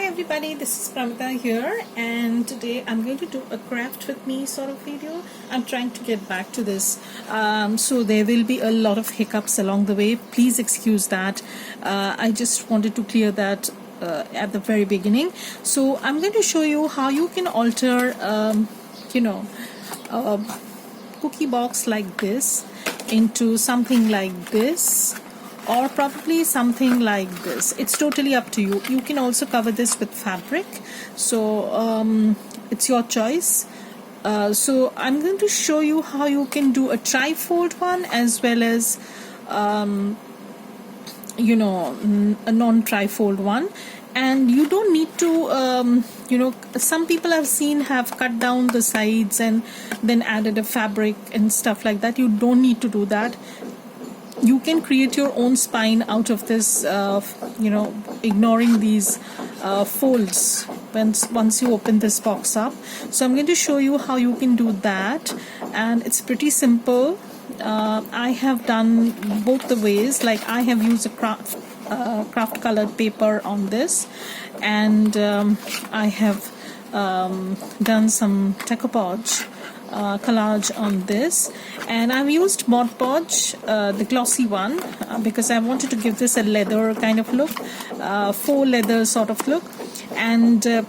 everybody, this is Pramita here, and today I'm going to do a craft with me sort of video. I'm trying to get back to this, so there will be a lot of hiccups along the way. Please excuse that. I just wanted to clear that at the very beginning. So I'm going to show you how you can alter a cookie box like this into something like this, or probably something like this. It's totally up to you. You can also cover this with fabric, so it's your choice. So I'm going to show you how you can do a tri-fold one as well as a non-tri-fold one. And you don't need to some people I've seen have cut down the sides and then added a fabric and stuff like that. You don't need to do that. You can create your own spine out of this, ignoring these folds once you open this box up. So I'm going to show you how you can do that, and it's pretty simple. I have done both the ways. Like, I have used a craft colored paper on this, and I have done some decoupage collage on this, and I've used Mod Podge, the glossy one, because I wanted to give this a leather kind of look, faux leather sort of look. And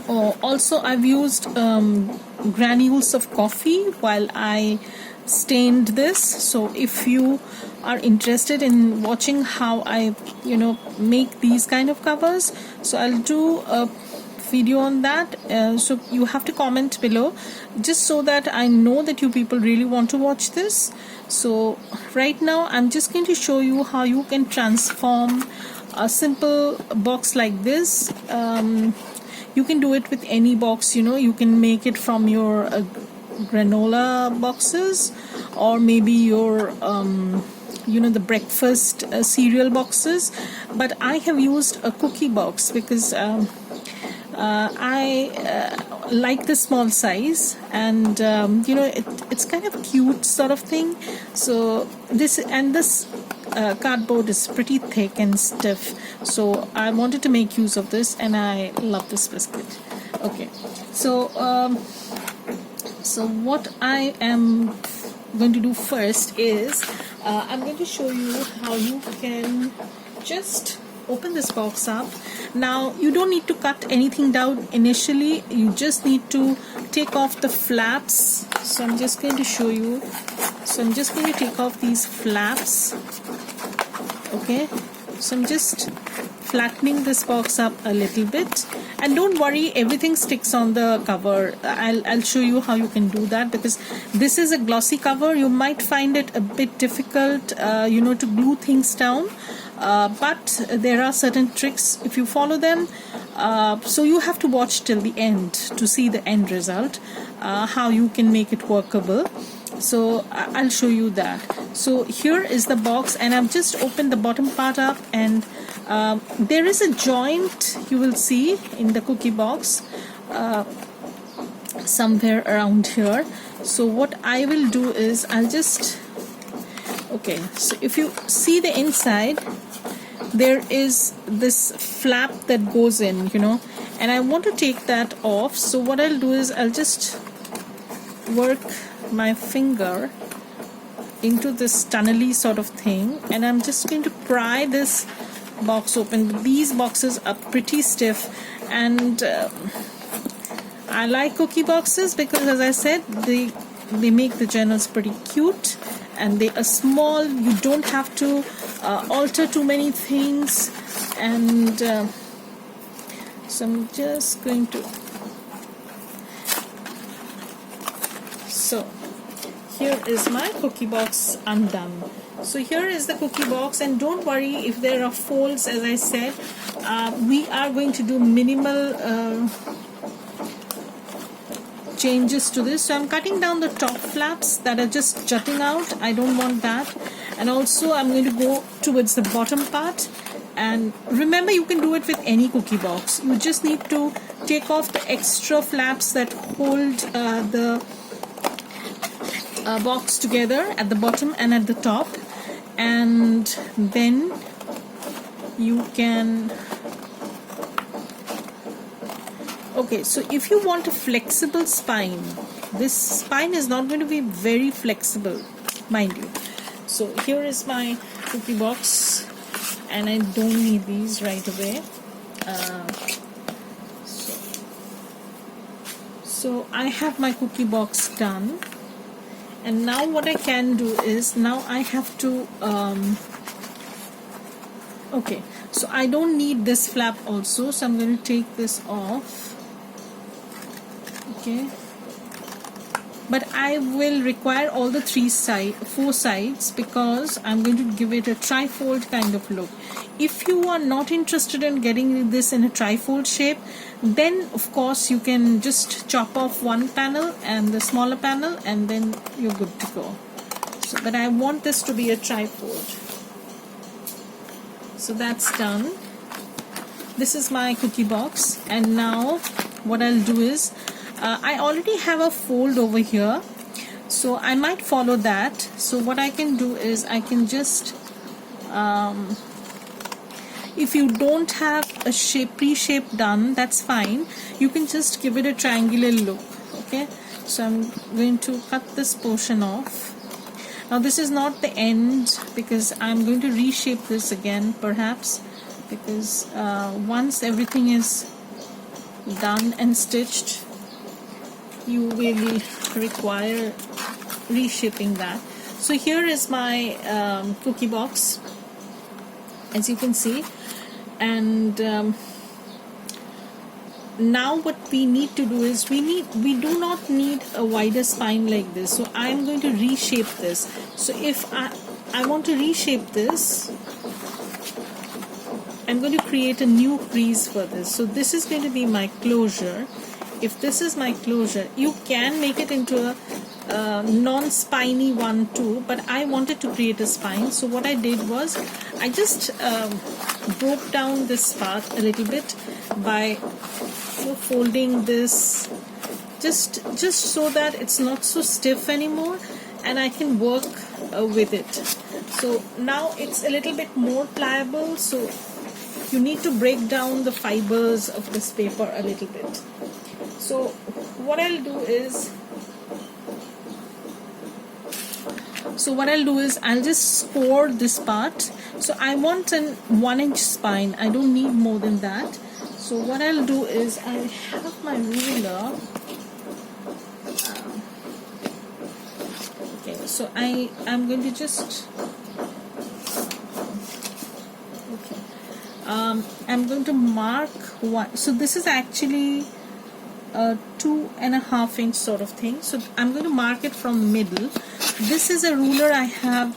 also I've used granules of coffee while I stained this. So if you are interested in watching how I make these kind of covers, so I'll do a video on that, so you have to comment below just so that I know that you people really want to watch this. So right now I'm just going to show you how you can transform a simple box like this. You can do it with any box. You can make it from your granola boxes, or maybe your the breakfast cereal boxes, but I have used a cookie box because I like the small size, and it's kind of cute sort of thing. So this cardboard is pretty thick and stiff, so I wanted to make use of this, and I love this biscuit. Okay, so what I am going to do first is I'm going to show you how you can just open this box up. Now, you don't need to cut anything down initially. You just need to take off the flaps. So I'm just going to show you. So I'm just going to take off these flaps. Okay, so I'm just flattening this box up a little bit, and don't worry, everything sticks on the cover. I'll show you how you can do that, because this is a glossy cover. You might find it a bit difficult to glue things down, but there are certain tricks if you follow them. So you have to watch till the end to see the end result, how you can make it workable. So I'll show you that. So here is the box, and I've just opened the bottom part up, and there is a joint you will see in the cookie box somewhere around here. So what I will do is I'll just so if you see the inside, there is this flap that goes in, and I want to take that off. So what I'll do is I'll just work my finger into this tunnely sort of thing, and I'm just going to pry this box open. These boxes are pretty stiff, and I like cookie boxes because, as I said, they make the journals pretty cute, and they are small. You don't have to alter too many things, and so I'm just going to. So here is my cookie box undone. So here is the cookie box, and don't worry if there are folds. As I said, we are going to do minimal changes to this. So I'm cutting down the top flaps that are just jutting out. I don't want that. And also I'm going to go towards the bottom part. And remember, you can do it with any cookie box. You just need to take off the extra flaps that hold the box together at the bottom and at the top, and then you can Okay, so if you want a flexible spine, this spine is not going to be very flexible, mind you. So here is my cookie box, and I don't need these right away. So I have my cookie box done, and now what I can do is, now I have to okay, so I don't need this flap also, so I'm going to take this off. Okay, but I will require all the four sides, because I'm going to give it a trifold kind of look. If you are not interested in getting this in a trifold shape, then of course you can just chop off one panel and the smaller panel, and then you're good to go. So, but I want this to be a trifold. So that's done. This is my cookie box, and now what I'll do is, I already have a fold over here, so I might follow that. So what I can do is, I can just if you don't have a pre-shape done, that's fine, you can just give it a triangular look. Okay, so I'm going to cut this portion off. Now this is not the end, because I'm going to reshape this again perhaps, because once everything is done and stitched, you will require reshaping that. So here is my cookie box, as you can see, and now what we need to do is, we do not need a wider spine like this. So I'm going to reshape this. So if I want to reshape this, I'm going to create a new crease for this. So this is going to be my closure. If this is my closure, you can make it into a non-spiny one too, but I wanted to create a spine. So what I did was, I just broke down this part a little bit by folding this, just so that it's not so stiff anymore, and I can work with it. So now it's a little bit more pliable, so you need to break down the fibers of this paper a little bit. So what I'll do is, I'll just score this part. So I want an 1-inch spine. I don't need more than that. So what I'll do is, I have my ruler. Okay, so I'm going to just, okay, I'm going to mark one. So this is actually a 2.5 inch sort of thing. So I'm going to mark it from middle. This is a ruler I have,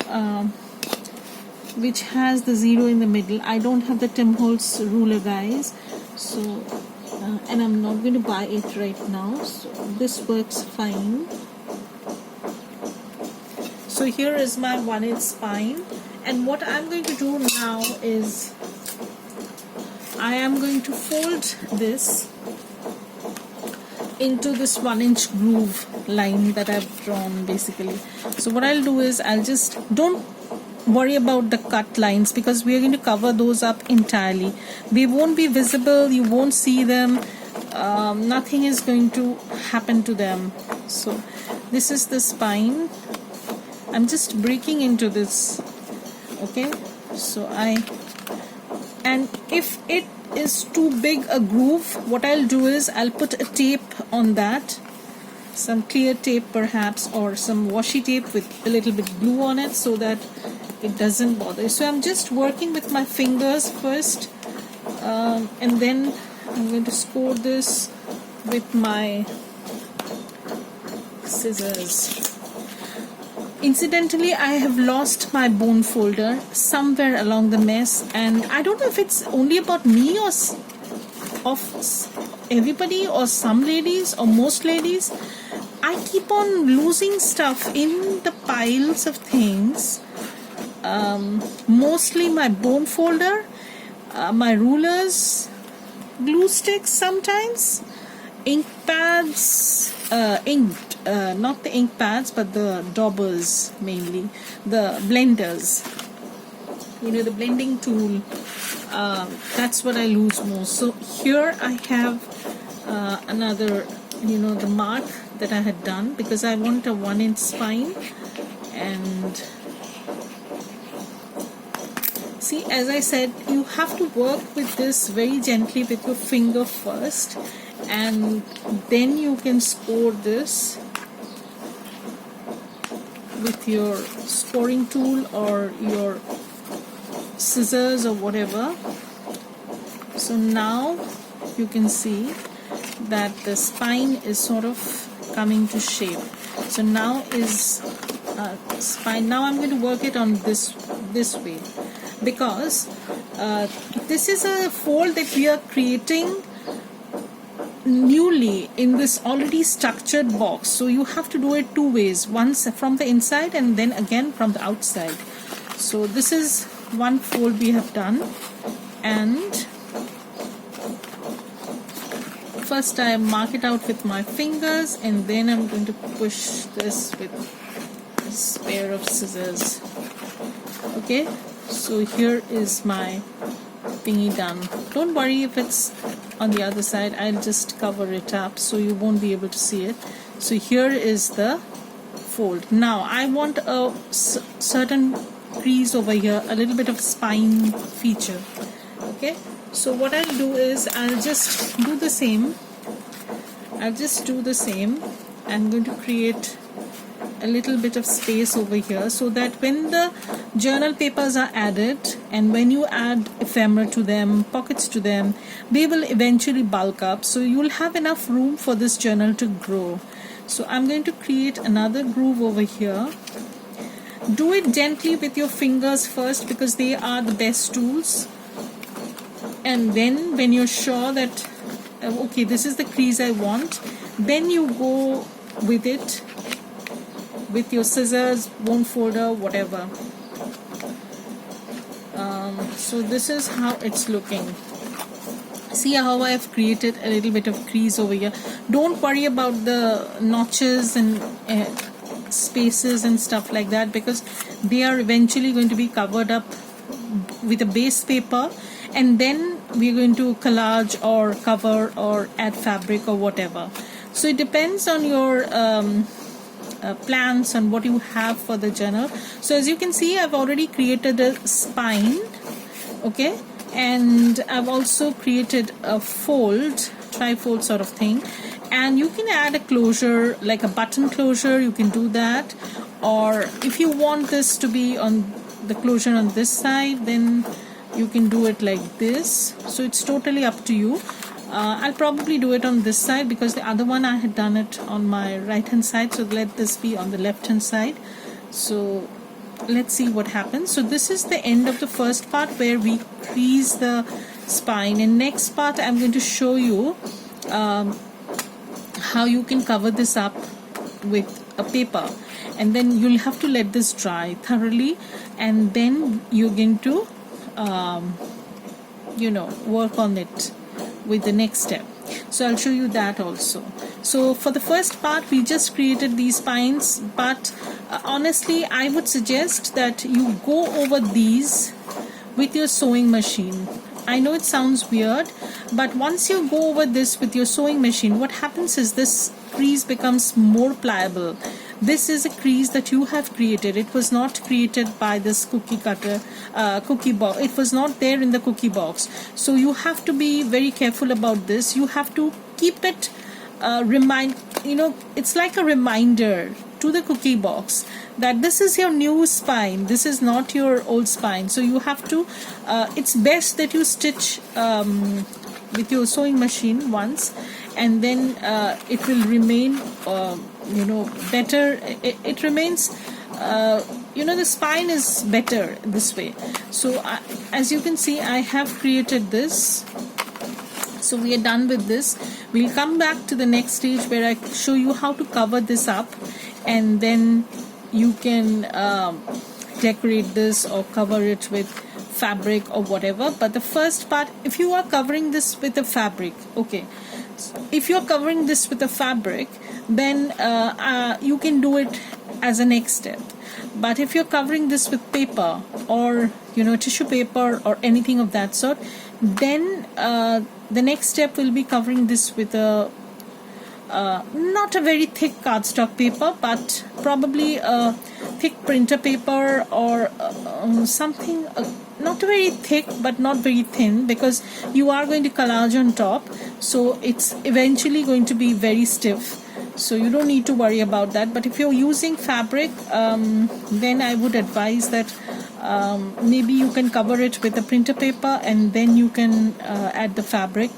which has the 0 in the middle. I don't have the Tim Holtz ruler, guys. So and I'm not going to buy it right now. So this works fine. So here is my 1-inch spine, and what I'm going to do now is, I am going to fold this into this 1-inch groove line that I've drawn basically. So what I'll do is, I'll just, don't worry about the cut lines, because we are going to cover those up entirely. They won't be visible, you won't see them, nothing is going to happen to them. So this is the spine. I'm just breaking into this. Okay, so and if it is too big a groove, what I'll do is, I'll put a tape on that, some clear tape perhaps, or some washi tape with a little bit glue on it, so that it doesn't bother. So I'm just working with my fingers first, and then I'm going to score this with my scissors. Incidentally, I have lost my bone folder somewhere along the mess, and I don't know if it's only about me or of everybody, or some ladies, or most ladies. I keep on losing stuff in the piles of things. Mostly my bone folder, my rulers, glue sticks sometimes, ink pads, not the ink pads, but the daubers mainly, the blenders, the blending tool. That's what I lose most. So here I have another, the mark that I had done, because I want a 1-inch spine. And see, as I said, you have to work with this very gently with your finger first, and then you can score this with your scoring tool or your scissors or whatever. So now you can see that the spine is sort of coming to shape. So now is spine. Now I'm going to work it on this way, because this is a fold that we are creating newly in this already structured box. So you have to do it two ways, once from the inside and then again from the outside. So this is one fold we have done, and first I mark it out with my fingers, and then I'm going to push this with this pair of scissors. Okay, so here is my thingy done. Don't worry if it's on the other side, I'll just cover it up so you won't be able to see it. So here is the fold. Now I want a certain crease over here, a little bit of spine feature. Okay, so what I'll do is I'll just do the same. I'm going to create a little bit of space over here, so that when the journal papers are added and when you add ephemera to them, pockets to them, they will eventually bulk up, so you'll have enough room for this journal to grow. So I'm going to create another groove over here. Do it gently with your fingers first, because they are the best tools, and then when you're sure that okay, this is the crease I want, then you go with it with your scissors, bone folder, whatever. So this is how it's looking. See how I've created a little bit of crease over here. Don't worry about the notches and spaces and stuff like that, because they are eventually going to be covered up with a base paper, and then we're going to collage or cover or add fabric or whatever. So it depends on your plans and what you have for the journal. So as you can see, I've already created a spine, okay, and I've also created a fold, trifold sort of thing, and you can add a closure like a button closure, you can do that, or if you want this to be on the closure on this side, then you can do it like this. So it's totally up to you. I'll probably do it on this side because the other one I had done it on my right hand side, so let this be on the left hand side. So let's see what happens. So this is the end of the first part where we crease the spine, and next part I'm going to show you how you can cover this up with a paper, and then you'll have to let this dry thoroughly, and then you're going to work on it with the next step. So I'll show you that also. So for the first part we just created these spines, but honestly I would suggest that you go over these with your sewing machine. I know it sounds weird, but once you go over this with your sewing machine, what happens is this crease becomes more pliable. This is a crease that you have created. It was not created by this cookie box. It was not there in the cookie box. So you have to be very careful about this. You have to keep it it's like a reminder to the cookie box that this is your new spine, this is not your old spine. So you have to it's best that you stitch with your sewing machine once, and then it will remain better. It remains the spine is better this way. So as you can see, I have created this. So we are done with this. We'll come back to the next stage where I show you how to cover this up, and then you can decorate this or cover it with fabric or whatever. But the first part, if you are covering this with a fabric, okay, if you're covering this with a fabric, then you can do it as a next step. But if you're covering this with paper or tissue paper or anything of that sort, then The next step will be covering this with a not a very thick cardstock paper, but probably a thick printer paper or something not very thick but not very thin, because you are going to collage on top, so it's eventually going to be very stiff. So you don't need to worry about that. But if you're using fabric, then I would advise that maybe you can cover it with a printer paper and then you can add the fabric.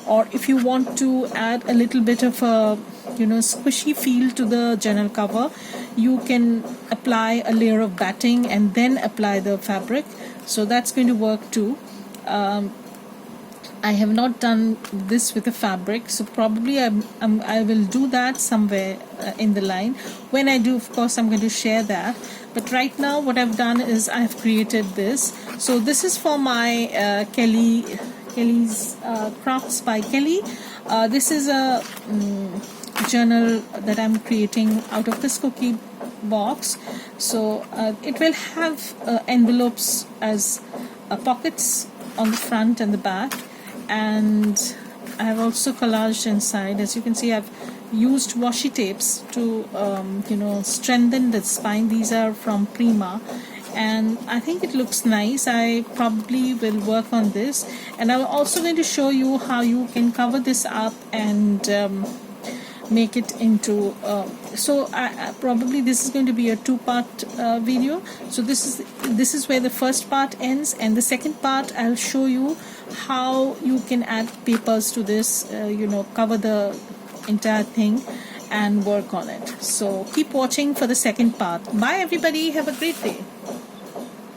Or if you want to add a little bit of a squishy feel to the journal cover, you can apply a layer of batting and then apply the fabric. So that's going to work too. I have not done this with the fabric, so probably I will do that somewhere in the line. When I do, of course, I'm going to share that. But right now what I've done is I've created this. So this is for my Kelly's Crafts by Kelly. This is a journal that I'm creating out of this cookie box. So it will have envelopes as pockets on the front and the back, and I have also collaged inside. As you can see, I've used washi tapes to strengthen the spine. These are from Prima, and I think it looks nice. I probably will work on this, and I'm also going to show you how you can cover this up and make it into so probably this is going to be a two-part video. So this is where the first part ends, and the second part I'll show you how you can add papers to this, cover the entire thing and work on it. So keep watching for the second part. Bye everybody, have a great day.